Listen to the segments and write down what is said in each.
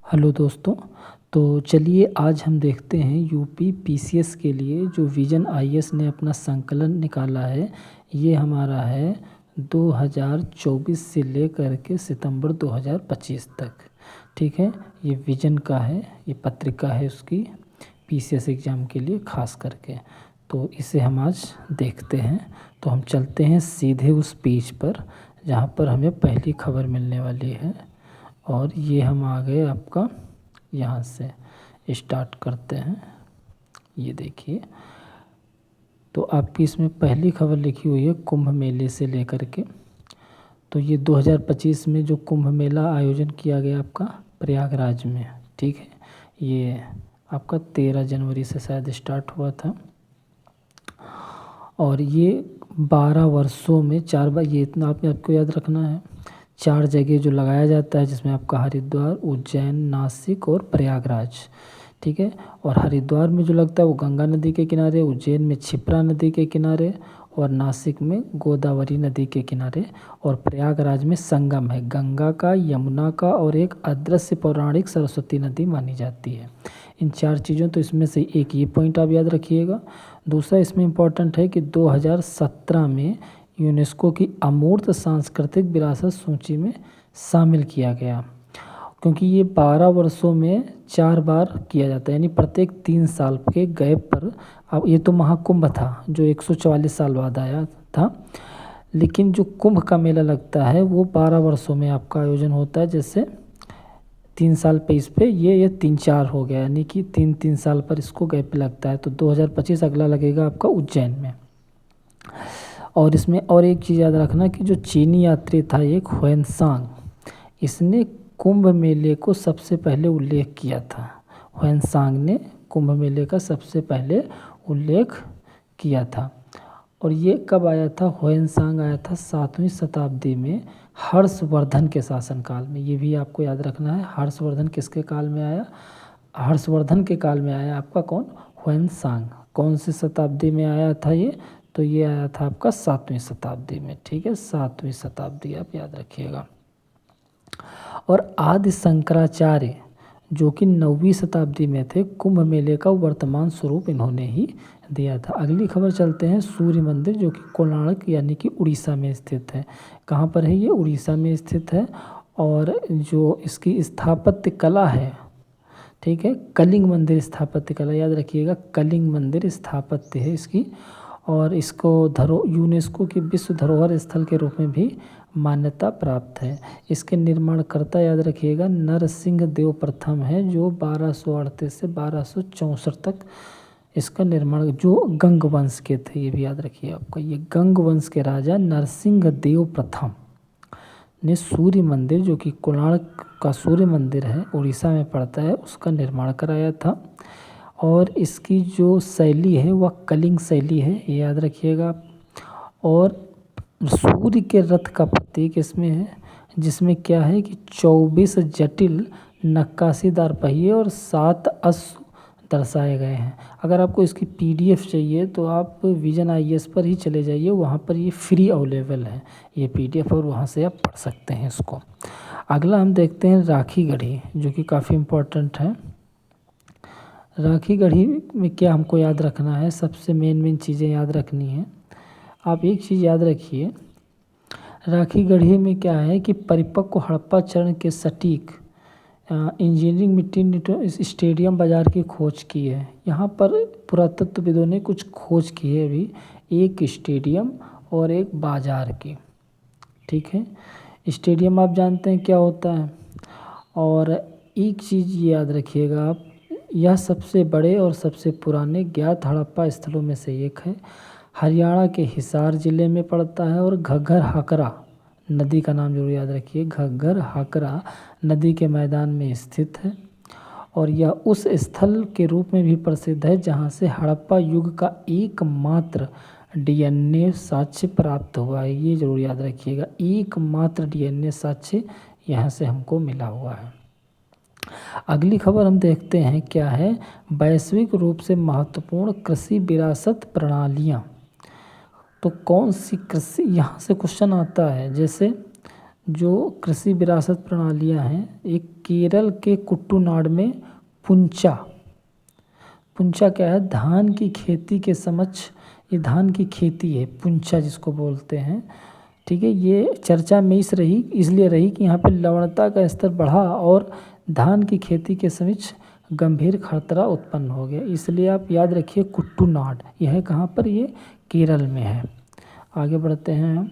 Hello दोस्तों। तो चलिए आज हम देखते हैं यूपी पीसीएस के लिए जो विजन आईएएस ने अपना संकलन निकाला है। ये हमारा है 2024 से लेकर के सितंबर 2025 तक। ठीक है, ये विजन का है, ये पत्रिका है उसकी पीसीएस एग्ज़ाम के लिए ख़ास करके। तो इसे हम आज देखते हैं। तो हम चलते हैं सीधे उस पेज पर जहाँ पर हमें पहली खबर मिलने वाली है। और ये हम आ गए आपका, यहाँ से स्टार्ट करते हैं। ये देखिए, तो आपकी इसमें पहली खबर लिखी हुई है कुंभ मेले से लेकर के। तो ये 2025 में जो कुंभ मेला आयोजन किया गया आपका प्रयागराज में। ठीक है, ये आपका 13 जनवरी से शायद स्टार्ट हुआ था। और ये 12 वर्षों में 4 बार, ये इतना आपको याद रखना है, 4 जगह जो लगाया जाता है, जिसमें आपका हरिद्वार, उज्जैन, नासिक और प्रयागराज। ठीक है, और हरिद्वार में जो लगता है वो गंगा नदी के किनारे, उज्जैन में क्षिप्रा नदी के किनारे और नासिक में गोदावरी नदी के किनारे और प्रयागराज में संगम है गंगा का, यमुना का और एक अदृश्य पौराणिक सरस्वती नदी मानी जाती है। इन 4 चीज़ों, तो इसमें से एक ये पॉइंट आप याद रखिएगा। दूसरा इसमें इम्पॉर्टेंट है कि 2017 में यूनेस्को की अमूर्त सांस्कृतिक विरासत सूची में शामिल किया गया, क्योंकि ये 12 वर्षों में 4 बार किया जाता है, यानी प्रत्येक 3 साल के गैप पर। अब ये तो महाकुंभ था जो 144 साल बाद आया था, लेकिन जो कुंभ का मेला लगता है वो 12 वर्षों में आपका आयोजन होता है। जैसे 3 साल पे इस पे ये 3-4 हो गया, यानी कि 3-3 साल पर इसको गैप लगता है। तो 2025 अगला लगेगा आपका उज्जैन में। और इसमें और एक चीज़ याद रखना कि जो चीनी यात्री था एक ह्वेनसांग, इसने कुंभ मेले को सबसे पहले उल्लेख किया था। ह्वेनसांग ने कुंभ मेले का सबसे पहले उल्लेख किया था। और ये कब आया था? ह्वेनसांग आया था 7वीं शताब्दी में हर्षवर्धन के शासनकाल में। ये भी आपको याद रखना है। हर्षवर्धन किसके काल में आया? हर्षवर्धन के काल में आया आपका कौन? ह्वेनसांग। कौन सी शताब्दी में आया था ये? तो ये आया था आपका 7वीं शताब्दी में। ठीक है, 7वीं शताब्दी आप याद रखिएगा। और आदि शंकराचार्य जो कि 9वीं शताब्दी में थे, कुंभ मेले का वर्तमान स्वरूप इन्होंने ही दिया था। अगली खबर चलते हैं सूर्य मंदिर, जो कि कोणार्क यानी कि उड़ीसा में स्थित है। कहाँ पर है ये? उड़ीसा में स्थित है। और जो इसकी स्थापत्य कला है, ठीक है, कलिंग मंदिर स्थापत्य कला याद रखिएगा, कलिंग मंदिर स्थापत्य है इसकी। और इसको यूनेस्को की विश्व धरोहर स्थल के रूप में भी मान्यता प्राप्त है। इसके निर्माणकर्ता याद रखिएगा नरसिंह देव प्रथम है, जो 1238 से 1264 तक इसका निर्माण, जो गंग वंश के थे। ये भी याद रखिए आपका, ये गंग वंश के राजा नरसिंह देव प्रथम ने सूर्य मंदिर, जो कि कोणार्क का सूर्य मंदिर है, उड़ीसा में पड़ता है, उसका निर्माण कराया था। और इसकी जो शैली है वह कलिंग शैली है, ये याद रखिएगा। और सूर्य के रथ का प्रतीक इसमें है, जिसमें क्या है कि 24 जटिल नक्काशीदार पहिए और 7 अश्व दर्शाए गए हैं। अगर आपको इसकी पीडीएफ चाहिए तो आप विजन आईएएस पर ही चले जाइए, वहाँ पर ये फ्री अवेलेबल है ये पीडीएफ, और वहाँ से आप पढ़ सकते हैं इसको। अगला हम देखते हैं राखी गढ़ी, जो कि काफ़ी इम्पोर्टेंट है। राखी गढ़ी में क्या हमको याद रखना है? सबसे मेन चीज़ें याद रखनी है। आप एक चीज़ याद रखिए, राखी गढ़ी में क्या है कि परिपक्व हड़प्पा चरण के सटीक इंजीनियरिंग मिट्टी स्टेडियम बाजार की खोज की है। यहाँ पर पुरातत्वविदों ने कुछ खोज की है अभी, एक स्टेडियम और एक बाजार की। ठीक है, स्टेडियम आप जानते हैं क्या होता है। और एक चीज़ ये याद रखिएगा आप, यह सबसे बड़े और सबसे पुराने ज्ञात हड़प्पा स्थलों में से एक है। हरियाणा के हिसार ज़िले में पड़ता है और घग्गर हाकरा नदी का नाम जरूर याद रखिए, घग्गर हाकरा नदी के मैदान में स्थित है। और यह उस स्थल के रूप में भी प्रसिद्ध है जहां से हड़प्पा युग का एकमात्र डीएनए साक्ष्य प्राप्त हुआ है। ये जरूर याद रखिएगा, एकमात्र डीएनए साक्ष्य यहाँ से हमको मिला हुआ है। अगली खबर हम देखते हैं क्या है, वैश्विक रूप से महत्वपूर्ण कृषि विरासत प्रणालियाँ। तो कौन सी कृषि, यहाँ से क्वेश्चन आता है। जैसे जो कृषि विरासत प्रणालियां हैं, एक केरल के कुट्टूनाड में पुंचा। पुंचा क्या है? धान की खेती के समक्ष, ये धान की खेती है पुंचा जिसको बोलते हैं। ठीक है, ये चर्चा में इसलिए रही कि यहाँ पे लवणता का स्तर बढ़ा और धान की खेती के समक्ष गंभीर खतरा उत्पन्न हो गया, इसलिए आप याद रखिए कुट्टूनाड। यह कहाँ पर? ये केरल में है। आगे बढ़ते हैं हम।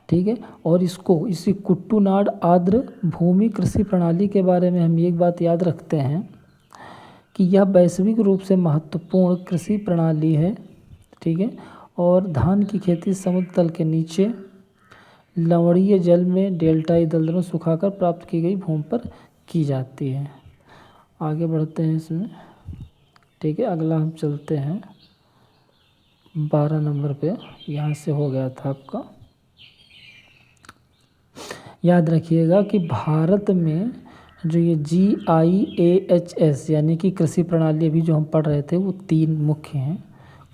ठीक है, और इसी कुट्टूनाड आर्द्र भूमि कृषि प्रणाली के बारे में हम एक बात याद रखते हैं कि यह वैश्विक रूप से महत्वपूर्ण कृषि प्रणाली है। ठीक है, और धान की खेती समुद्र तल के नीचे लवणीय जल में डेल्टाई दलदलों सुखाकर प्राप्त की गई भूमि पर की जाती है। आगे बढ़ते हैं इसमें। ठीक है, अगला हम चलते हैं 12 नंबर पे। यहाँ से हो गया था आपका। याद रखिएगा कि भारत में जो ये GIAHS यानी कि कृषि प्रणाली अभी जो हम पढ़ रहे थे वो 3 मुख्य हैं।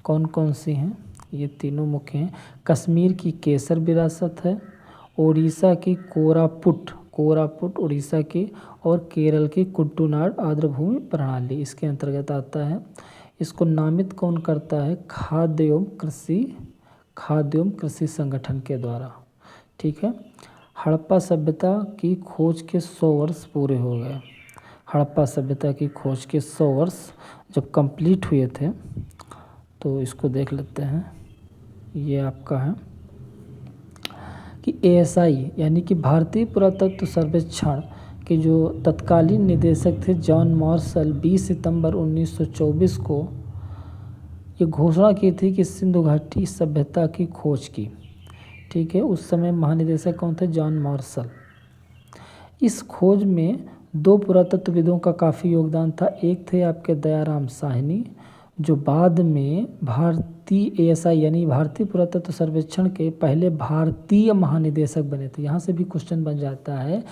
कौन कौन सी हैं? ये तीनों मुख्य हैं। कश्मीर की केसर विरासत है, उड़ीसा की कोरापुट उड़ीसा की, और केरल की कुट्टूनाड आर्द्र भूमि प्रणाली इसके अंतर्गत आता है। इसको नामित कौन करता है? खाद्य एवं कृषि संगठन के द्वारा। ठीक है, हड़प्पा सभ्यता की खोज के 100 वर्ष पूरे हो गए। हड़प्पा सभ्यता की खोज के 100 वर्ष जब कंप्लीट हुए थे, तो इसको देख लेते हैं। ये आपका है कि ASI यानी कि भारतीय पुरातत्व सर्वेक्षण के जो तत्कालीन निदेशक थे जॉन मार्शल 20 सितंबर 1924 को ये घोषणा की थी कि सिंधु घाटी सभ्यता की खोज की। ठीक है, उस समय महानिदेशक कौन थे? John Marshall. इस खोज में 2 पुरातत्वविदों का काफ़ी योगदान था। एक थे आपके दयाराम साहनी, जो बाद में भारतीय ASI यानी भारतीय पुरातत्व सर्वेक्षण के पहले भारतीय महानिदेशक बने थे। यहाँ से भी क्वेश्चन बन जाता है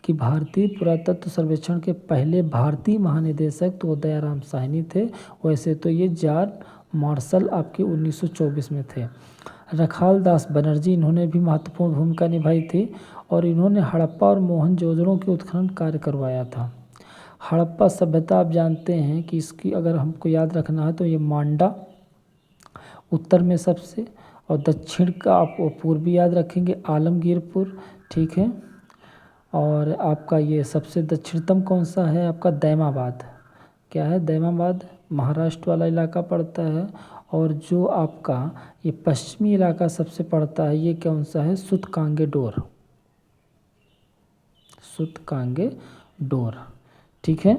कि भारतीय पुरातत्व सर्वेक्षण के पहले भारतीय महानिदेशक तो दयाराम साहनी थे, वैसे तो ये जॉन मार्शल आपके 1924 में थे। रखाल दास बनर्जी, इन्होंने भी महत्वपूर्ण भूमिका निभाई थी और इन्होंने हड़प्पा और मोहनजोदड़ो के उत्खनन कार्य करवाया था। हड़प्पा सभ्यता आप जानते हैं कि इसकी अगर हमको याद रखना है तो ये मांडा उत्तर में सबसे, और दक्षिण का आप पूर्वी याद रखेंगे आलमगीरपुर। ठीक है, और आपका ये सबसे दक्षिणतम कौन सा है? आपका दैमाबाद। क्या है? दैमाबाद महाराष्ट्र वाला इलाका पड़ता है। और जो आपका ये पश्चिमी इलाका सबसे पड़ता है, ये कौन सा है? सुतकांगेडोर। ठीक है,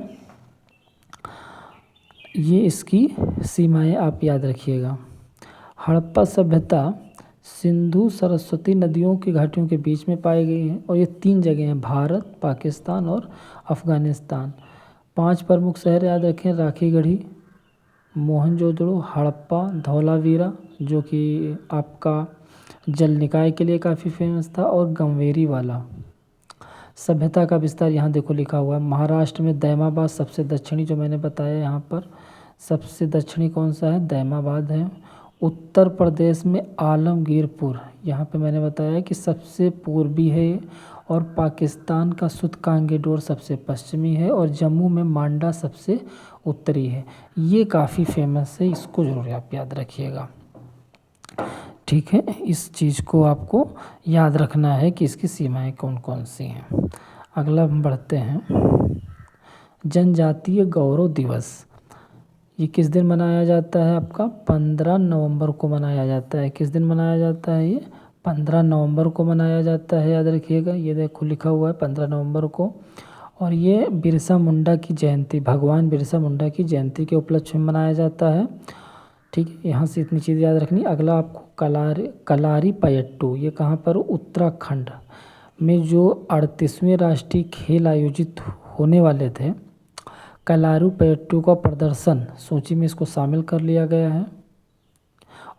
ये इसकी सीमाएं आप याद रखिएगा। हड़प्पा सभ्यता सिंधु सरस्वती नदियों की घाटियों के बीच में पाई गई है और ये 3 जगह हैं, भारत, पाकिस्तान और अफ़गानिस्तान। 5 प्रमुख शहर याद रखें, राखीगढ़ी, मोहनजोदड़ो, हड़प्पा, धौलावीरा जो कि आपका जल निकाय के लिए काफ़ी फेमस था, और गंवेरी वाला। सभ्यता का विस्तार यहाँ देखो लिखा हुआ है। महाराष्ट्र में दैमाबाद सबसे दक्षिणी, जो मैंने बताया यहाँ पर सबसे दक्षिणी कौन सा है? दैमाबाद है। उत्तर प्रदेश में आलमगीरपुर, यहाँ पे मैंने बताया कि सबसे पूर्वी है, और पाकिस्तान का सुतकांगेडोर सबसे पश्चिमी है, और जम्मू में मांडा सबसे उत्तरी है। ये काफ़ी फेमस है, इसको जरूर आप याद रखिएगा। ठीक है, इस चीज़ को आपको याद रखना है कि इसकी सीमाएं कौन कौन सी हैं। अगला हम बढ़ते हैं। जनजातीय गौरव दिवस, ये किस दिन मनाया जाता है? आपका 15 नवंबर को मनाया जाता है। किस दिन मनाया जाता है? ये 15 नवंबर को मनाया जाता है, याद रखिएगा। ये देखो लिखा हुआ है 15 नवंबर को, और ये बिरसा मुंडा की जयंती, भगवान बिरसा मुंडा की जयंती के उपलक्ष्य में मनाया जाता है। ठीक है, यहाँ से इतनी चीज़ याद रखनी। अगला आपको कलारी पयट्टू, ये कहाँ पर? उत्तराखंड में जो 38वें राष्ट्रीय खेल आयोजित होने वाले थे, कलारू पयट्टू का प्रदर्शन सूची में इसको शामिल कर लिया गया है।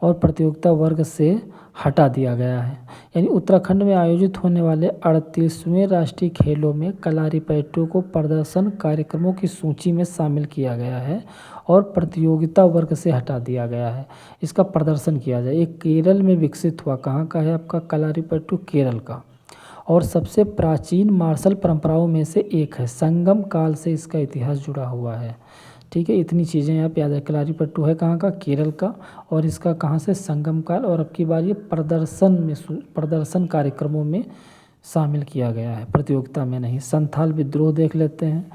और प्रतियोगिता वर्ग से हटा दिया गया है। यानी उत्तराखंड में आयोजित होने वाले 38वें राष्ट्रीय खेलों में कलारीपयट्टू को प्रदर्शन कार्यक्रमों की सूची में शामिल किया गया है और प्रतियोगिता वर्ग से हटा दिया गया है। इसका प्रदर्शन किया जाए। ये केरल में विकसित हुआ, कहाँ का है आपका कलारीपयट्टू, केरल का, और सबसे प्राचीन मार्शल परंपराओं में से एक है। संगम काल से इसका इतिहास जुड़ा हुआ है। ठीक है, इतनी चीज़ें आप याद रखें। कलारीपयट्टू है कहाँ का, केरल का, और इसका कहाँ से, संगम काल, और अब की बार ये प्रदर्शन कार्यक्रमों में शामिल किया गया है, प्रतियोगिता में नहीं। संथाल विद्रोह देख लेते हैं।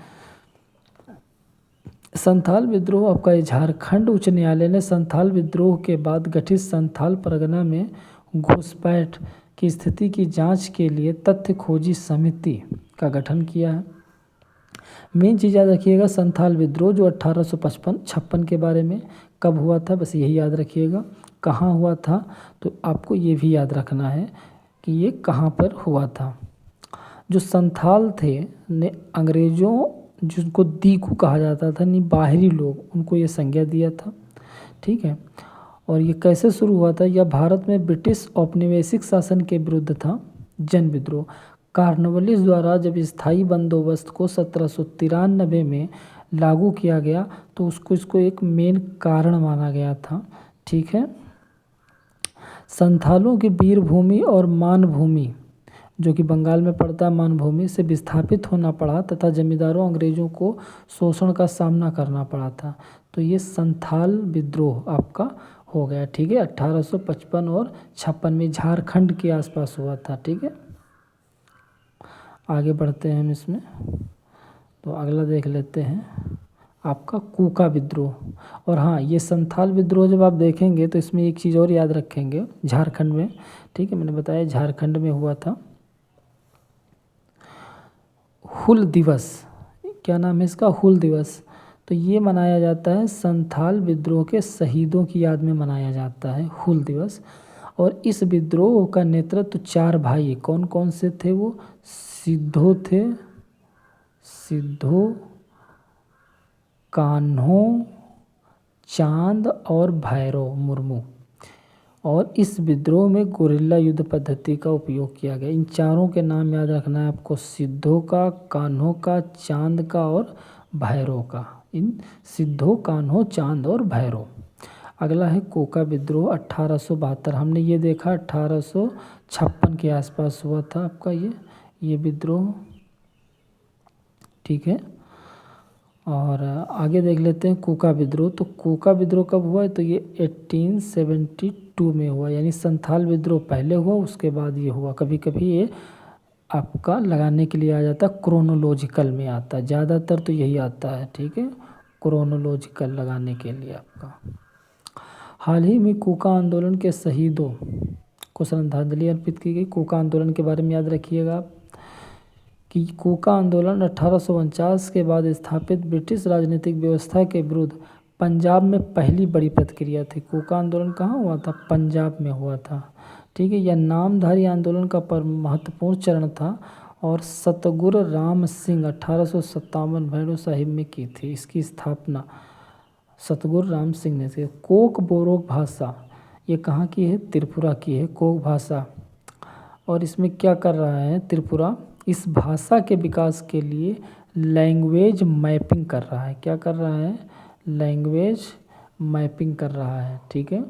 संथाल विद्रोह आपका झारखंड उच्च न्यायालय ने संथाल विद्रोह के बाद गठित संथाल परगना में घुसपैठ की स्थिति की जांच के लिए तथ्य खोजी समिति का गठन किया है। मेन चीज़ याद रखिएगा, संथाल विद्रोह जो 1856 के बारे में कब हुआ था, बस यही याद रखिएगा। कहाँ हुआ था, तो आपको ये भी याद रखना है कि ये कहाँ पर हुआ था। जो संथाल थे ने अंग्रेज़ों, जिनको दीकू कहा जाता था, नहीं बाहरी लोग, उनको ये संज्ञा दिया था। ठीक है, और ये कैसे शुरू हुआ था, यह भारत में ब्रिटिश औपनिवेशिक शासन के विरुद्ध था। जन विद्रोह कॉर्नवालिस द्वारा जब स्थायी बंदोबस्त को 1793 में लागू किया गया तो इसको एक मेन कारण माना गया था। ठीक है, संथालों की वीरभूमि और मानभूमि, जो कि बंगाल में पड़ता है, मानभूमि से विस्थापित होना पड़ा तथा जमींदारों अंग्रेजों को शोषण का सामना करना पड़ा था। तो ये संथाल विद्रोह आपका हो गया। ठीक है, 1855 और 56 में झारखंड के आसपास हुआ था। ठीक है, आगे बढ़ते हैं हम इसमें। तो अगला देख लेते हैं आपका कूका विद्रोह। और हाँ, ये संथाल विद्रोह जब आप देखेंगे तो इसमें एक चीज़ और याद रखेंगे, झारखंड में, ठीक है, मैंने बताया झारखंड में हुआ था। हुल दिवस, क्या नाम है इसका, हुल दिवस। तो ये मनाया जाता है संथाल विद्रोह के शहीदों की याद में मनाया जाता है हुल दिवस। और इस विद्रोह का नेतृत्व 4 भाई, कौन कौन से थे वो, सिद्धो थे, सिद्धो, कान्हो, चांद और भैरव मुर्मू। और इस विद्रोह में गुरिल्ला युद्ध पद्धति का उपयोग किया गया। इन चारों के नाम याद रखना है आपको, सिद्धो का, कान्हो का, चांद का और भैरव का। इन सिद्धो, कान्हो, चांद और भैरव। अगला है कोका विद्रोह 1872। हमने ये देखा 1856 के आसपास हुआ था आपका ये विद्रोह। ठीक है, और आगे देख लेते हैं कोका विद्रोह। तो कोका विद्रोह कब हुआ है, तो ये 1872 में हुआ। यानी संथाल विद्रोह पहले हुआ, उसके बाद ये हुआ। कभी कभी ये आपका लगाने के लिए आ जाता, क्रोनोलॉजिकल में आता है, ज़्यादातर तो यही आता है। ठीक है, क्रोनोलॉजिकल लगाने के लिए आपका। हाल ही में कोका आंदोलन के शहीदों को श्रद्धांजलि अर्पित की गई। कोका आंदोलन के बारे में याद रखिएगा आप कि कोका आंदोलन 1849 के बाद स्थापित ब्रिटिश राजनीतिक व्यवस्था के विरुद्ध पंजाब में पहली बड़ी प्रतिक्रिया थी। कोका आंदोलन कहाँ हुआ था, पंजाब में हुआ था। ठीक है, यह नामधारी आंदोलन का महत्वपूर्ण चरण था और सतगुरु राम सिंह 1857 भैरव साहिब में की थी। इसकी स्थापना सतगुरु राम सिंह ने की। कोक बोरोक भाषा, ये कहाँ की है, त्रिपुरा की है कोक भाषा। और इसमें क्या कर रहा है त्रिपुरा, इस भाषा के विकास के लिए लैंग्वेज मैपिंग कर रहा है। क्या कर रहा है, लैंग्वेज मैपिंग कर रहा है। ठीक है,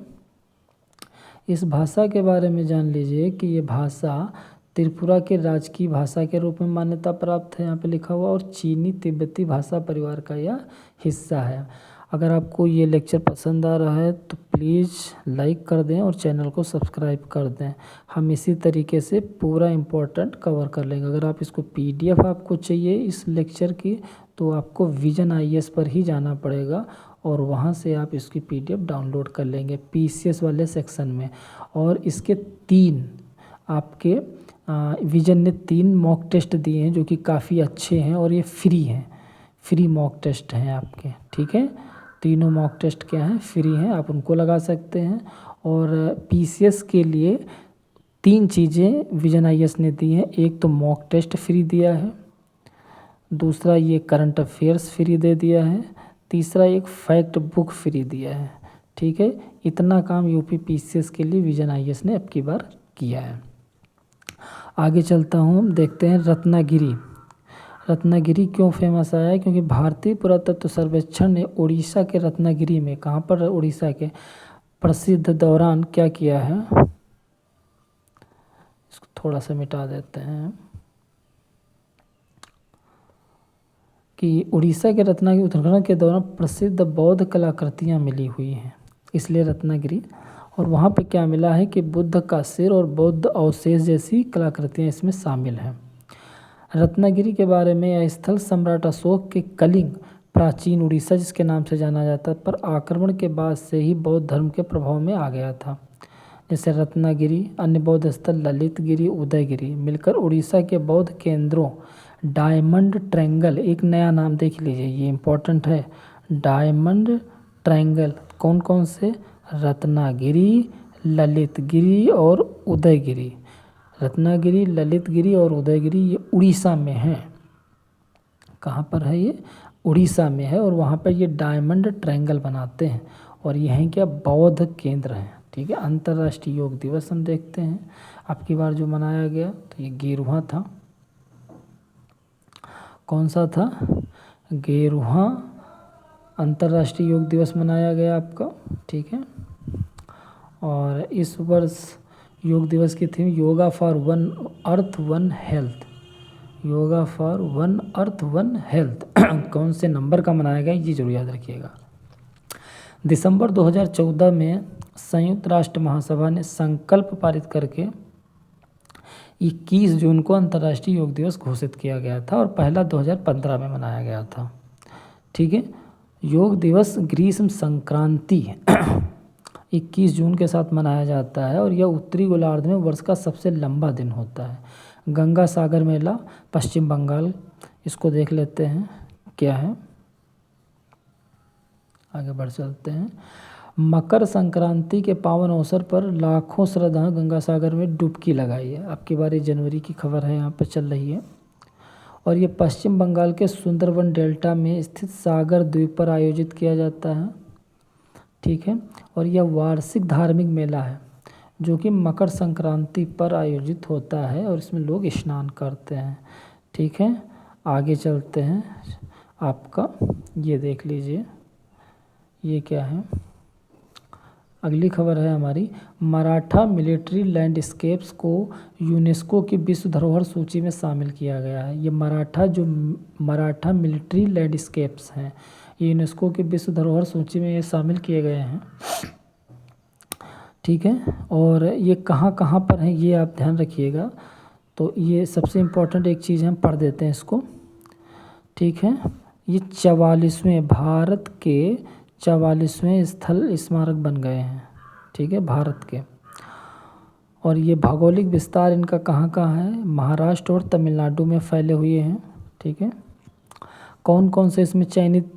इस भाषा के बारे में जान लीजिए कि ये भाषा त्रिपुरा के राजकीय भाषा के रूप में मान्यता प्राप्त है, यहाँ पे लिखा हुआ, और चीनी तिब्बती भाषा परिवार का यह हिस्सा है। अगर आपको ये लेक्चर पसंद आ रहा है तो प्लीज़ लाइक कर दें और चैनल को सब्सक्राइब कर दें। हम इसी तरीके से पूरा इम्पोर्टेंट कवर कर लेंगे। अगर आप इसको PDF आपको चाहिए इस लेक्चर की, तो आपको विजन IAS पर ही जाना पड़ेगा और वहाँ से आप इसकी PDF डाउनलोड कर लेंगे PCS वाले सेक्शन में। और इसके 3 आपके विजन ने 3 मॉक टेस्ट दिए हैं जो कि काफ़ी अच्छे हैं और ये फ्री हैं, फ्री मॉक टेस्ट हैं आपके। ठीक है, तीनों मॉक टेस्ट क्या हैं, फ्री हैं, आप उनको लगा सकते हैं। और PCS के लिए 3 चीज़ें विजन IAS ने दी हैं। एक तो मॉक टेस्ट फ्री दिया है, दूसरा ये करंट अफेयर्स फ्री दे दिया है, तीसरा एक फैक्ट बुक फ्री दिया है। ठीक है, इतना काम यूपी पीसीएस के लिए विजन आईएएस ने अब की बार किया है। आगे चलता हूँ, हम देखते हैं रत्नागिरी। रत्नागिरी क्यों फेमस आया है? क्योंकि भारतीय पुरातत्व सर्वेक्षण ने उड़ीसा के रत्नागिरी में, कहाँ पर, उड़ीसा के प्रसिद्ध दौरान क्या किया है, इसको थोड़ा सा मिटा देते हैं, कि उड़ीसा के रत्नागिरी उत्खनन के दौरान प्रसिद्ध बौद्ध कलाकृतियाँ मिली हुई हैं, इसलिए रत्नागिरी। और वहाँ पे क्या मिला है कि बुद्ध का सिर और बौद्ध अवशेष जैसी कलाकृतियाँ इसमें शामिल हैं। रत्नागिरी के बारे में, यह स्थल सम्राट अशोक के कलिंग, प्राचीन उड़ीसा जिसके नाम से जाना जाता है, पर आक्रमण के बाद से ही बौद्ध धर्म के प्रभाव में आ गया था। जैसे रत्नागिरी, अन्य बौद्ध स्थल ललितगिरी, उदयगिरी मिलकर उड़ीसा के बौद्ध केंद्रों, डायमंड ट्रायंगल, एक नया नाम देख लीजिए, ये इम्पोर्टेंट है, डायमंड ट्रायंगल, कौन कौन से, रत्नागिरी, ललितगिरी और उदयगिरी। रत्नागिरी, ललितगिरी और उदयगिरी ये उड़ीसा में है। कहाँ पर है ये? उड़ीसा में है, और वहाँ पर ये डायमंड ट्रायंगल बनाते हैं, और यह क्या, बौद्ध केंद्र हैं। ठीक है, अंतर्राष्ट्रीय योग दिवस हम देखते हैं अब की बार जो मनाया गया, तो ये 11वां था। कौन सा था? 11वां अंतर्राष्ट्रीय योग दिवस मनाया गया आपका। ठीक है, और इस वर्ष योग दिवस की theme yoga for one earth one health, yoga for one earth one health. कौन से नंबर का मनाया गया ये जरूर याद रखिएगा। दिसंबर 2014 में संयुक्त राष्ट्र महासभा ने संकल्प पारित करके 21 जून को अंतर्राष्ट्रीय योग दिवस घोषित किया गया था, और पहला 2015 में मनाया गया था। ठीक है, योग दिवस ग्रीष्म संक्रांति 21 जून के साथ मनाया जाता है, और यह उत्तरी गोलार्ध में वर्ष का सबसे लंबा दिन होता है। गंगा सागर मेला, पश्चिम बंगाल, इसको देख लेते हैं क्या है, आगे बढ़ चलते हैं। मकर संक्रांति के पावन अवसर पर लाखों श्रद्धालु गंगा सागर में डुबकी लगाई है। अब की बार जनवरी की खबर है, यहाँ पर चल रही है, और ये पश्चिम बंगाल के सुंदरवन डेल्टा में स्थित सागर द्वीप पर आयोजित किया जाता है। ठीक है, और यह वार्षिक धार्मिक मेला है जो कि मकर संक्रांति पर आयोजित होता है, और इसमें लोग स्नान करते हैं। ठीक है, आगे चलते हैं, आपका ये देख लीजिए, ये क्या है, अगली खबर है हमारी, मराठा मिलिट्री लैंडस्केप्स को यूनेस्को की विश्व धरोहर सूची में शामिल किया गया है। ये मराठा मिलिट्री लैंडस्केप्स हैं, यूनेस्को की विश्व धरोहर सूची में ये शामिल किए गए हैं। ठीक है, और ये कहाँ कहाँ पर हैं ये आप ध्यान रखिएगा। तो ये सबसे इम्पोर्टेंट एक चीज़ हम पढ़ देते हैं इसको। ठीक है, ये 44वें भारत के 44वें स्थल स्मारक बन गए हैं। ठीक है, भारत के, और ये भौगोलिक विस्तार इनका कहाँ कहाँ है, महाराष्ट्र और तमिलनाडु में फैले हुए हैं। ठीक है, कौन कौन से इसमें चयनित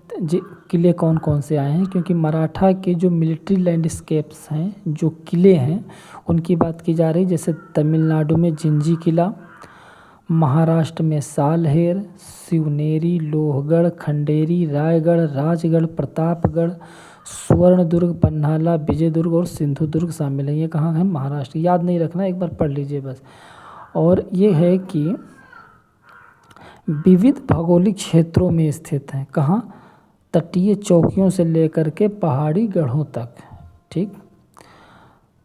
किले कौन कौन से आए हैं, क्योंकि मराठा के जो मिलिट्री लैंडस्केप्स हैं, जो किले हैं, उनकी बात की जा रही, जैसे तमिलनाडु में जिंजी किला, महाराष्ट्र में सालहेर, शिवनेरी, लोहगढ़, खंडेरी, रायगढ़, राजगढ़, प्रतापगढ़, स्वर्णदुर्ग, पन्हाला, विजयदुर्ग और सिंधुदुर्ग शामिल हैं। ये कहाँ है? महाराष्ट्र। याद नहीं रखना, एक बार पढ़ लीजिए बस। और ये है कि विविध भौगोलिक क्षेत्रों में स्थित हैं। कहाँ? तटीय चौकियों से लेकर के पहाड़ी गढ़ों तक। ठीक,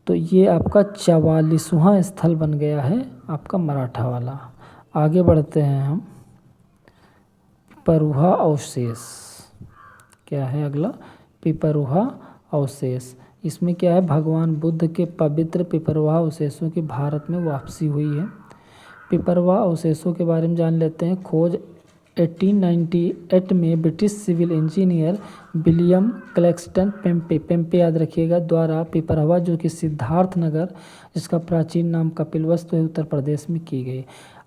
तो ये आपका 44वां स्थल बन गया है आपका मराठा वाला। आगे बढ़ते हैं हम, पिपरुहा अवशेष क्या है अगला, पिपरुहा अवशेष। इसमें क्या है, भगवान बुद्ध के पवित्र पिपरुहा अवशेषों की भारत में वापसी हुई है। पिपरुहा अवशेषों के बारे में जान लेते हैं। खोज 1898 में British civil engineer William Claxton Pempe याद रखिएगा द्वारा पिपरुहा, जो कि सिद्धार्थ नगर, जिसका प्राचीन नाम कपिलवस्तु है, उत्तर प्रदेश में की गई।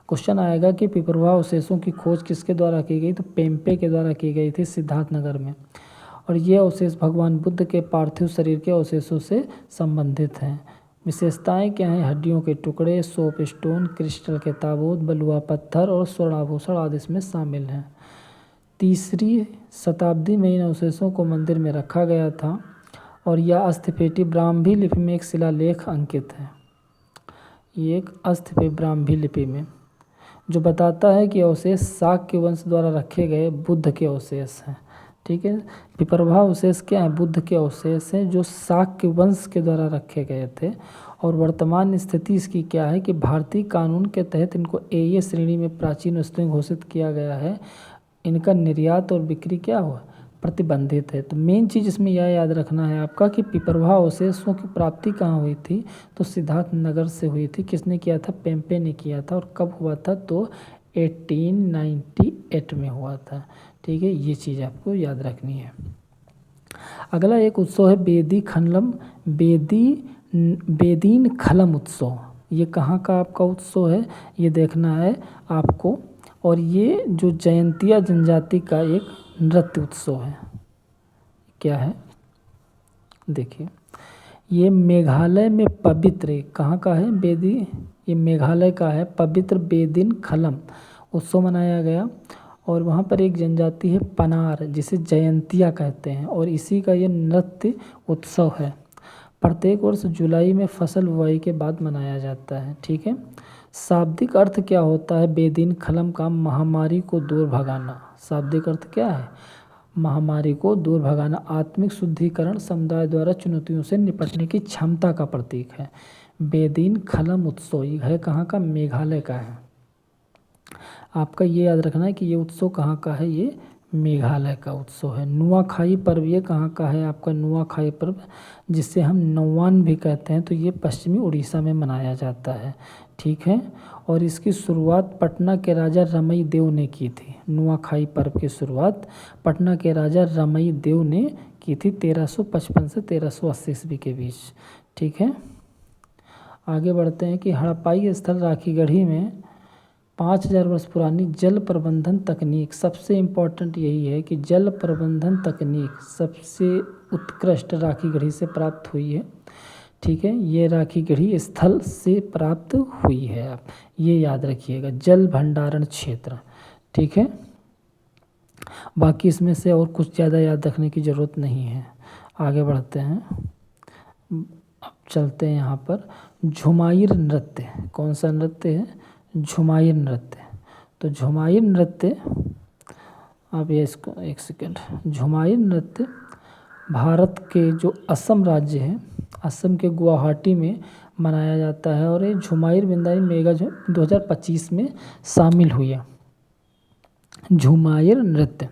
क्वेश्चन आएगा कि पिपरुहा अवशेषों की खोज किसके द्वारा की गई, तो पेम्पे के द्वारा की गई थी सिद्धार्थ नगर में। और ये अवशेष भगवान बुद्ध के पार्थिव शरीर के अवशेषों से संबंधित हैं। विशेषताएं क्या हैं? हड्डियों के टुकड़े, सोप स्टोन, क्रिस्टल के ताबूत, बलुआ पत्थर और स्वर्णाभूषण आदि इसमें शामिल हैं। 3री शताब्दी में इन अवशेषों को मंदिर में रखा गया था, और यह अस्थि ब्राह्मी लिपि में एक शिलालेख अंकित है। ये एक अस्थि ब्राह्मी लिपि में जो बताता है कि अवशेष शाक्य वंश द्वारा रखे गए बुद्ध के अवशेष हैं। ठीक है, पिपरभा अवशेष क्या है? बुद्ध के अवशेष हैं जो शाक्य वंश के द्वारा रखे गए थे। और वर्तमान स्थिति इसकी क्या है कि भारतीय कानून के तहत इनको ए श्रेणी में प्राचीन वस्तुएं घोषित किया गया है। इनका निर्यात और बिक्री क्या हुआ? प्रतिबंधित है। तो मेन चीज़ इसमें यह याद रखना है आपका कि पिपरभा अवशेषों की प्राप्ति कहाँ हुई थी? तो सिद्धार्थ नगर से हुई थी। किसने किया था? पेम्पे ने किया था। और कब हुआ था? तो 1898 में हुआ था। ठीक है, ये चीज़ आपको याद रखनी है। अगला एक उत्सव है बेदीन खलम उत्सव। ये कहाँ का आपका उत्सव है ये देखना है आपको। और ये जो जयंतिया जनजाति का एक नृत्य उत्सव है। क्या है? देखिए, ये मेघालय में पवित्र, कहाँ का है? ये मेघालय का है। पवित्र बेदिन खलम उत्सव मनाया गया। और वहाँ पर एक जनजाति है पनार, जिसे जयंतिया कहते हैं, और इसी का ये नृत्य उत्सव है। प्रत्येक वर्ष जुलाई में फसल बुआई के बाद मनाया जाता है। ठीक है, शाब्दिक अर्थ क्या होता है बेदीन खलम का? महामारी को दूर भगाना। शाब्दिक अर्थ क्या है? महामारी को दूर भगाना। आत्मिक शुद्धिकरण समुदाय द्वारा चुनौतियों से निपटने की क्षमता का प्रतीक है। बेदीन खलम उत्सव ये है कहाँ का? मेघालय का है। आपका ये याद रखना है कि ये उत्सव कहाँ का है? ये मेघालय का उत्सव है। नुआखाई पर्व ये कहाँ का है आपका? नुआखाई पर्व, जिसे हम नौवान भी कहते हैं, तो ये पश्चिमी उड़ीसा में मनाया जाता है। ठीक है, और इसकी शुरुआत पटना के राजा रमई देव ने की थी। नुआखाई पर्व की शुरुआत पटना के राजा रमई देव ने की थी 1355 से 1380 ईस्वी के बीच। ठीक है, आगे बढ़ते हैं कि हड़प्पाई स्थल राखीगढ़ी में 5000 वर्ष पुरानी जल प्रबंधन तकनीक, सबसे इम्पोर्टेंट यही है कि जल प्रबंधन तकनीक सबसे उत्कृष्ट राखीगढ़ी से प्राप्त हुई है। ठीक है, ये राखीगढ़ी स्थल से प्राप्त हुई है। आप ये याद रखिएगा, जल भंडारण क्षेत्र। ठीक है, बाकी इसमें से और कुछ ज़्यादा याद रखने की ज़रूरत नहीं है। आगे बढ़ते हैं, अब चलते हैं यहाँ पर झुमाइर नृत्य। कौन सा नृत्य है? झुमाइर नृत्य। तो झुमाइर नृत्य, आप ये इसको एक सेकेंड, झुमाइर नृत्य भारत के जो असम राज्य है, असम के गुवाहाटी में मनाया जाता है। और ये झुमाइर बिंदाई मेगा जो 2025 में शामिल हुई है। झुमाइर नृत्य,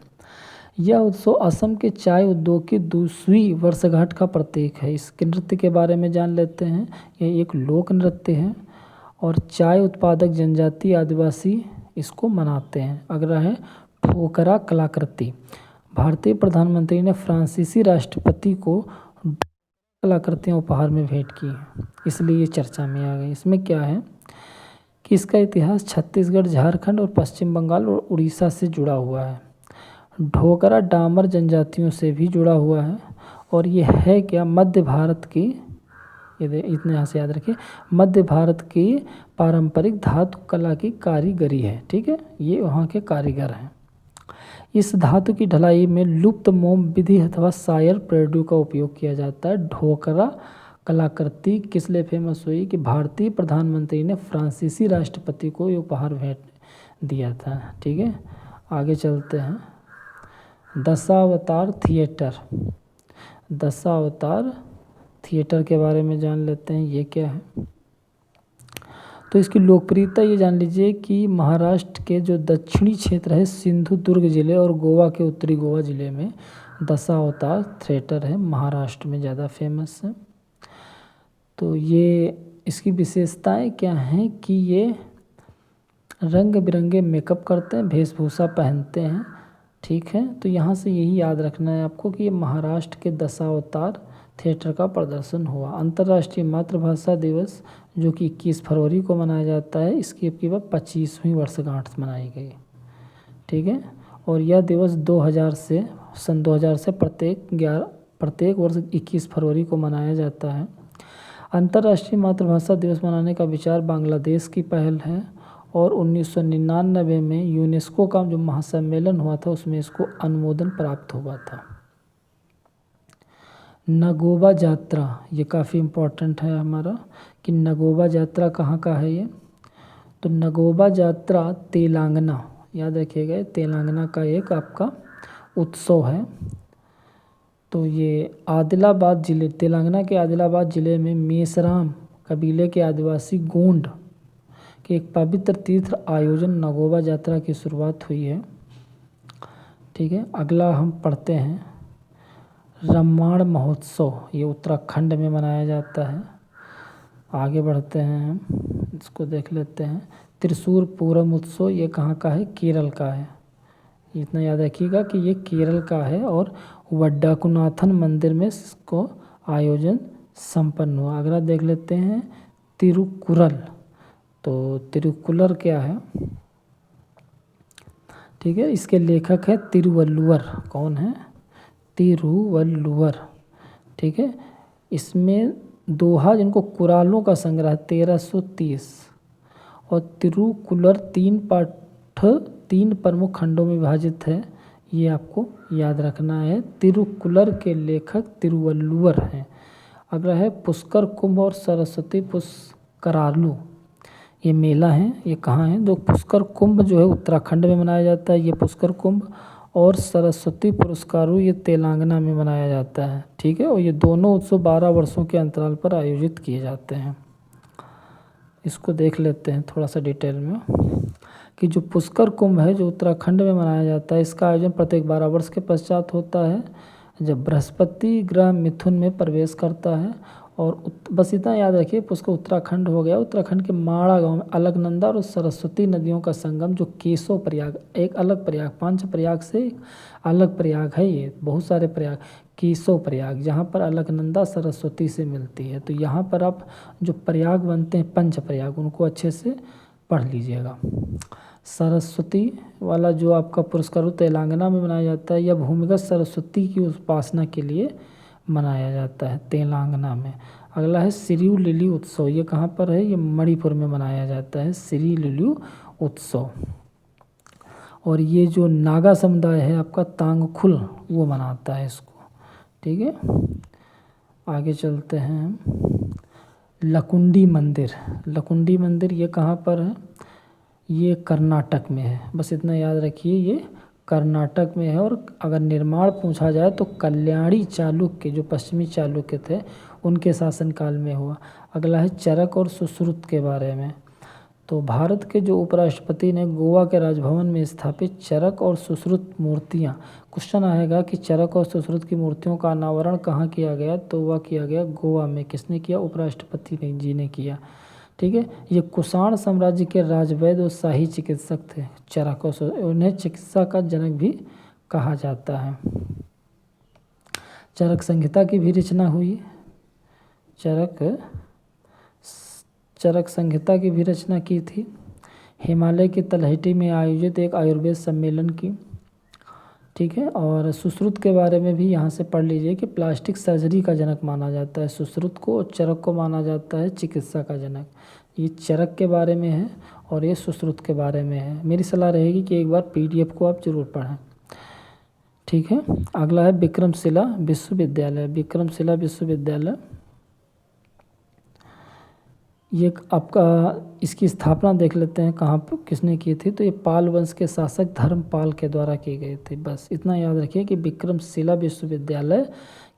यह उत्सव असम के चाय उद्योग की 2वीं वर्षगांठ का प्रतीक है। इसके नृत्य के बारे में जान लेते हैं। यह एक लोक नृत्य है और चाय उत्पादक जनजाति आदिवासी इसको मनाते हैं। अगला है ठोकरा कलाकृति। भारतीय प्रधानमंत्री ने फ्रांसीसी राष्ट्रपति को कलाकृतियाँ उपहार में भेंट की हैं, इसलिए ये चर्चा में आ गई। इसमें क्या है कि इसका इतिहास छत्तीसगढ़, झारखंड और पश्चिम बंगाल और उड़ीसा से जुड़ा हुआ है। ढोकरा डामर जनजातियों से भी जुड़ा हुआ है। और ये है क्या? मध्य भारत की, ये इतने यहाँ से याद रखिए, मध्य भारत की पारंपरिक धातु कला की कारीगरी है। ठीक है, ये वहाँ के कारीगर हैं। इस धातु की ढलाई में लुप्त मोम विधि अथवा सायर प्रयोग का उपयोग किया जाता है। ढोकरा कलाकृति किस लिए फेमस हुई कि भारतीय प्रधानमंत्री ने फ्रांसीसी राष्ट्रपति को ये उपहार भेंट दिया था। ठीक है, आगे चलते हैं। दशावतार थिएटर। दशावतार थिएटर के बारे में जान लेते हैं, ये क्या है। तो इसकी लोकप्रियता ये जान लीजिए कि महाराष्ट्र के जो दक्षिणी क्षेत्र है, सिंधुदुर्ग जिले और गोवा के उत्तरी गोवा जिले में दशावतार थिएटर है, महाराष्ट्र में ज़्यादा फेमस है। तो ये इसकी विशेषताएं क्या हैं कि ये रंग बिरंगे मेकअप करते हैं, वेशभूषा पहनते हैं। ठीक है, तो यहाँ से यही याद रखना है आपको कि ये महाराष्ट्र के दशावतार थिएटर का प्रदर्शन हुआ। अंतर्राष्ट्रीय मातृभाषा दिवस जो कि 21 फरवरी को मनाया जाता है, इसकी अब की बार 25वीं वर्षगांठ मनाई गई। ठीक है, और यह दिवस सन 2000 से प्रत्येक वर्ष 21 फरवरी को मनाया जाता है। अंतर्राष्ट्रीय मातृभाषा दिवस मनाने का विचार बांग्लादेश की पहल है और 1999 में यूनेस्को का जो महासम्मेलन हुआ था उसमें इसको अनुमोदन प्राप्त हुआ था। नगोबा जात्रा, ये काफ़ी इम्पोर्टेंट है हमारा कि नगोबा जात्रा कहाँ का है ये। तो नगोबा जात्रा तेलंगाना, याद रखिएगा, तेलंगाना का एक आपका उत्सव है। तो ये आदिलाबाद ज़िले, तेलंगाना के आदिलाबाद ज़िले में मेसराम कबीले के आदिवासी गोंड के एक पवित्र तीर्थ आयोजन नगोबा यात्रा की शुरुआत हुई है। ठीक है, अगला हम पढ़ते हैं रामायण महोत्सव, ये उत्तराखंड में मनाया जाता है। आगे बढ़ते हैं हम, इसको देख लेते हैं। त्रिशूर पूरम उत्सव, ये कहाँ का है, केरल का है। इतना याद रखिएगा कि ये केरल का है और वड्डाकुनाथन मंदिर में इसको आयोजन संपन्न हुआ। अगला देख लेते हैं तिरुकुरल, तो तिरुकुलर क्या है, ठीक है, इसके लेखक है तिरुवल्लुवर। कौन है, तिरुवल्लुवर। ठीक है, इसमें दोहा जिनको कुरालों का संग्रह 1330 और तिरुकुलर 3 पाठ 3 प्रमुख खंडों में विभाजित है, ये आपको याद रखना है। तिरुकुलर के लेखक तिरुवल्लुवर हैं। अगला है पुष्कर कुंभ और सरस्वती पुष्करालू, ये मेला है, ये कहाँ है, जो पुष्कर कुंभ जो है उत्तराखंड में मनाया जाता है, ये पुष्कर कुंभ, और सरस्वती पुरस्कारू ये तेलंगाना में मनाया जाता है। ठीक है, और ये दोनों उत्सव 12 वर्षों के अंतराल पर आयोजित किए जाते हैं। इसको देख लेते हैं थोड़ा सा डिटेल में कि जो पुष्कर कुंभ है जो उत्तराखंड में मनाया जाता है, इसका आयोजन प्रत्येक 12 वर्ष के पश्चात होता है जब बृहस्पति ग्रह मिथुन में प्रवेश करता है। और बस इतना याद रखिए, पुष्कर उत्तराखंड हो गया। उत्तराखंड के माड़ा गांव में अलकनंदा और सरस्वती नदियों का संगम जो केशव प्रयाग, एक अलग प्रयाग, 5 प्रयाग से अलग प्रयाग है, ये बहुत सारे प्रयाग, केशव प्रयाग, जहाँ पर अलकनंदा सरस्वती से मिलती है। तो यहाँ पर आप जो प्रयाग बनते हैं 5 प्रयाग, उनको अच्छे से पढ़ लीजिएगा। सरस्वती वाला जो आपका पुरस्कार तेलंगाना में मनाया जाता है, यह भूमिगत सरस्वती की उपासना के लिए मनाया जाता है तेलंगाना में। अगला है सिरियू लिली उत्सव, ये कहाँ पर है, ये मणिपुर में मनाया जाता है सिरी लिली उत्सव। और ये जो नागा समुदाय है आपका तांगखुल, वो मनाता है इसको। ठीक है, आगे चलते हैं। लकुंडी मंदिर, लकुंडी मंदिर ये कहाँ पर है, ये कर्नाटक में है। बस इतना याद रखिए, ये कर्नाटक में है। और अगर निर्माण पूछा जाए तो कल्याणी चालुक्य, जो पश्चिमी चालुक्य थे, उनके शासनकाल में हुआ। अगला है चरक और सुश्रुत के बारे में। तो भारत के जो उपराष्ट्रपति ने गोवा के राजभवन में स्थापित चरक और सुश्रुत मूर्तियाँ, क्वेश्चन आएगा कि चरक और सुश्रुत की मूर्तियों का अनावरण कहाँ किया गया, तो वह किया गया गोवा में। किसने किया, उपराष्ट्रपति जी ने किया। ठीक है, ये कुषाण साम्राज्य के राजवैद्य और शाही चिकित्सक थे चरक, और उन्हें चिकित्सा का जनक भी कहा जाता है। चरक संहिता की भी रचना हुई, चरक संहिता की भी रचना की थी। हिमालय की तलहटी में आयोजित एक आयुर्वेद सम्मेलन की। ठीक है, और सुश्रुत के बारे में भी यहाँ से पढ़ लीजिए कि प्लास्टिक सर्जरी का जनक माना जाता है सुश्रुत को, और चरक को माना जाता है चिकित्सा का जनक। ये चरक के बारे में है और ये सुश्रुत के बारे में है। मेरी सलाह रहेगी कि एक बार PDF को आप जरूर पढ़ें। ठीक है, अगला है विक्रमशिला विश्वविद्यालय। विक्रमशिला विश्वविद्यालय ये आपका, इसकी स्थापना देख लेते हैं कहाँ पर किसने की थी। तो ये पाल वंश के शासक धर्मपाल के द्वारा की गई थी। बस इतना याद रखिए कि विक्रमशिला विश्वविद्यालय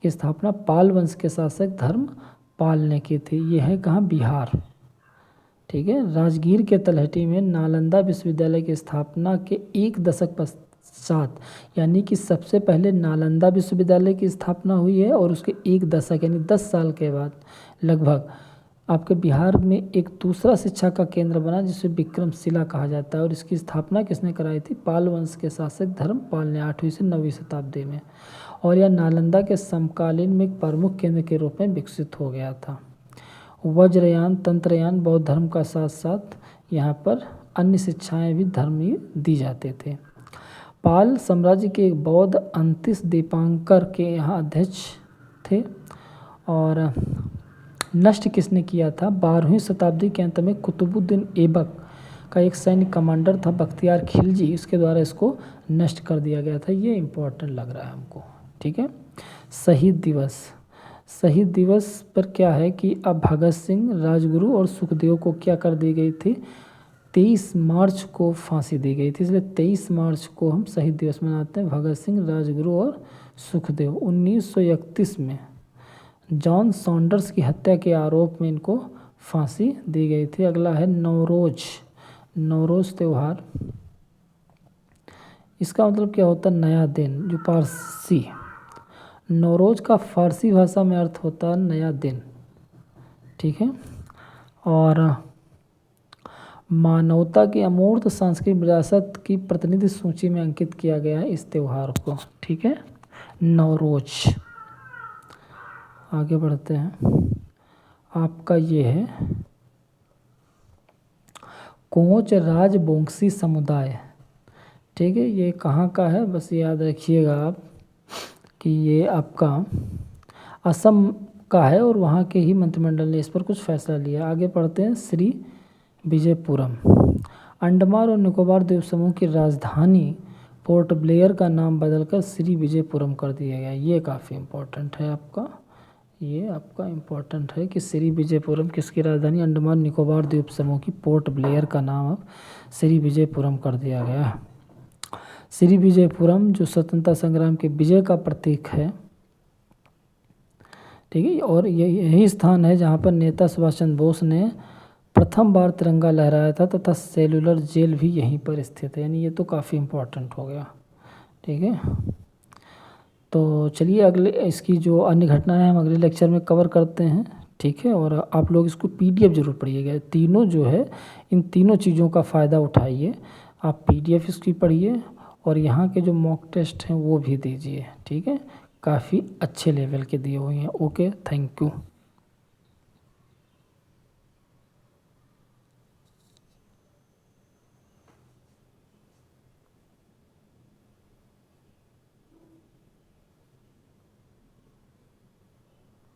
की स्थापना पाल वंश के शासक धर्मपाल ने की थी। ये है कहाँ, बिहार। ठीक है, राजगीर के तलहटी में नालंदा विश्वविद्यालय की स्थापना के 1 दशक पश्चात, यानी कि सबसे पहले नालंदा विश्वविद्यालय की स्थापना हुई है और उसके 1 दशक यानी 10 साल के बाद लगभग आपके बिहार में एक दूसरा शिक्षा का केंद्र बना जिसे विक्रमशिला कहा जाता है। और इसकी स्थापना किसने कराई थी, पाल वंश के शासक धर्मपाल ने 8वीं से 9वीं शताब्दी में। और यह नालंदा के समकालीन में एक प्रमुख केंद्र के रूप में विकसित हो गया था। वज्रयान, तंत्रयान, बौद्ध धर्म का साथ साथ यहाँ पर अन्य शिक्षाएं भी धर्मीय दी जाते थे। पाल साम्राज्य के एक बौद्ध अंतिश दीपांकर के यहाँ अध्यक्ष थे। और नष्ट किसने किया था, 12वीं शताब्दी के अंत में कुतुबुद्दीन ऐबक का एक सैन्य कमांडर था बख्तियार खिलजी, इसके द्वारा इसको नष्ट कर दिया गया था। ये इम्पोर्टेंट लग रहा है हमको। ठीक है, शहीद दिवस, शहीद दिवस पर क्या है कि अब भगत सिंह, राजगुरु और सुखदेव को क्या कर दी गई थी, 23 मार्च को फांसी दी गई थी, इसलिए 23 मार्च को हम शहीद दिवस मनाते हैं। भगत सिंह, राजगुरु और सुखदेव। 1931 में जॉन सॉन्डर्स की हत्या के आरोप में इनको फांसी दी गई थी। अगला है नवरोज। नवरोज त्यौहार, इसका मतलब क्या होता है, नया दिन। जो पारसी, नवरोज का फारसी भाषा में अर्थ होता है नया दिन, ठीक है। और मानवता की अमूर्त सांस्कृतिक विरासत की प्रतिनिधि सूची में अंकित किया गया है इस त्यौहार को, ठीक है, नवरोज। आगे बढ़ते हैं, आपका ये है कोच राजबोंगसी समुदाय, ठीक है। ये कहाँ का है, बस याद रखिएगा आप कि ये आपका असम का है और वहाँ के ही मंत्रिमंडल ने इस पर कुछ फैसला लिया। आगे पढ़ते हैं, श्री विजयपुरम। अंडमान और निकोबार द्वीप समूह की राजधानी पोर्ट ब्लेयर का नाम बदलकर श्री विजयपुरम कर दिया गया। ये काफ़ी इम्पोर्टेंट है आपका, ये आपका इम्पोर्टेंट है कि श्री विजयपुरम किसकी राजधानी, अंडमान निकोबार द्वीप समूह की पोर्ट ब्लेयर का नाम अब श्री विजयपुरम कर दिया गया है। श्री विजयपुरम जो स्वतंत्रता संग्राम के विजय का प्रतीक है, ठीक है। और यही स्थान है जहाँ पर नेता सुभाष चंद्र बोस ने प्रथम बार तिरंगा लहराया था तथा सेलुलर जेल भी यहीं पर स्थित है, यानी ये तो काफ़ी इम्पोर्टेंट हो गया, ठीक है। तो चलिए अगले इसकी जो अन्य घटनाएं हैं हम अगले लेक्चर में कवर करते हैं, ठीक है। और आप लोग इसको PDF जरूर पढ़िएगा, तीनों जो है इन तीनों चीज़ों का फ़ायदा उठाइए। आप PDF इसकी पढ़िए और यहाँ के जो मॉक टेस्ट हैं वो भी दीजिए, ठीक है। काफ़ी अच्छे लेवल के दिए हुए हैं। Okay, thank you.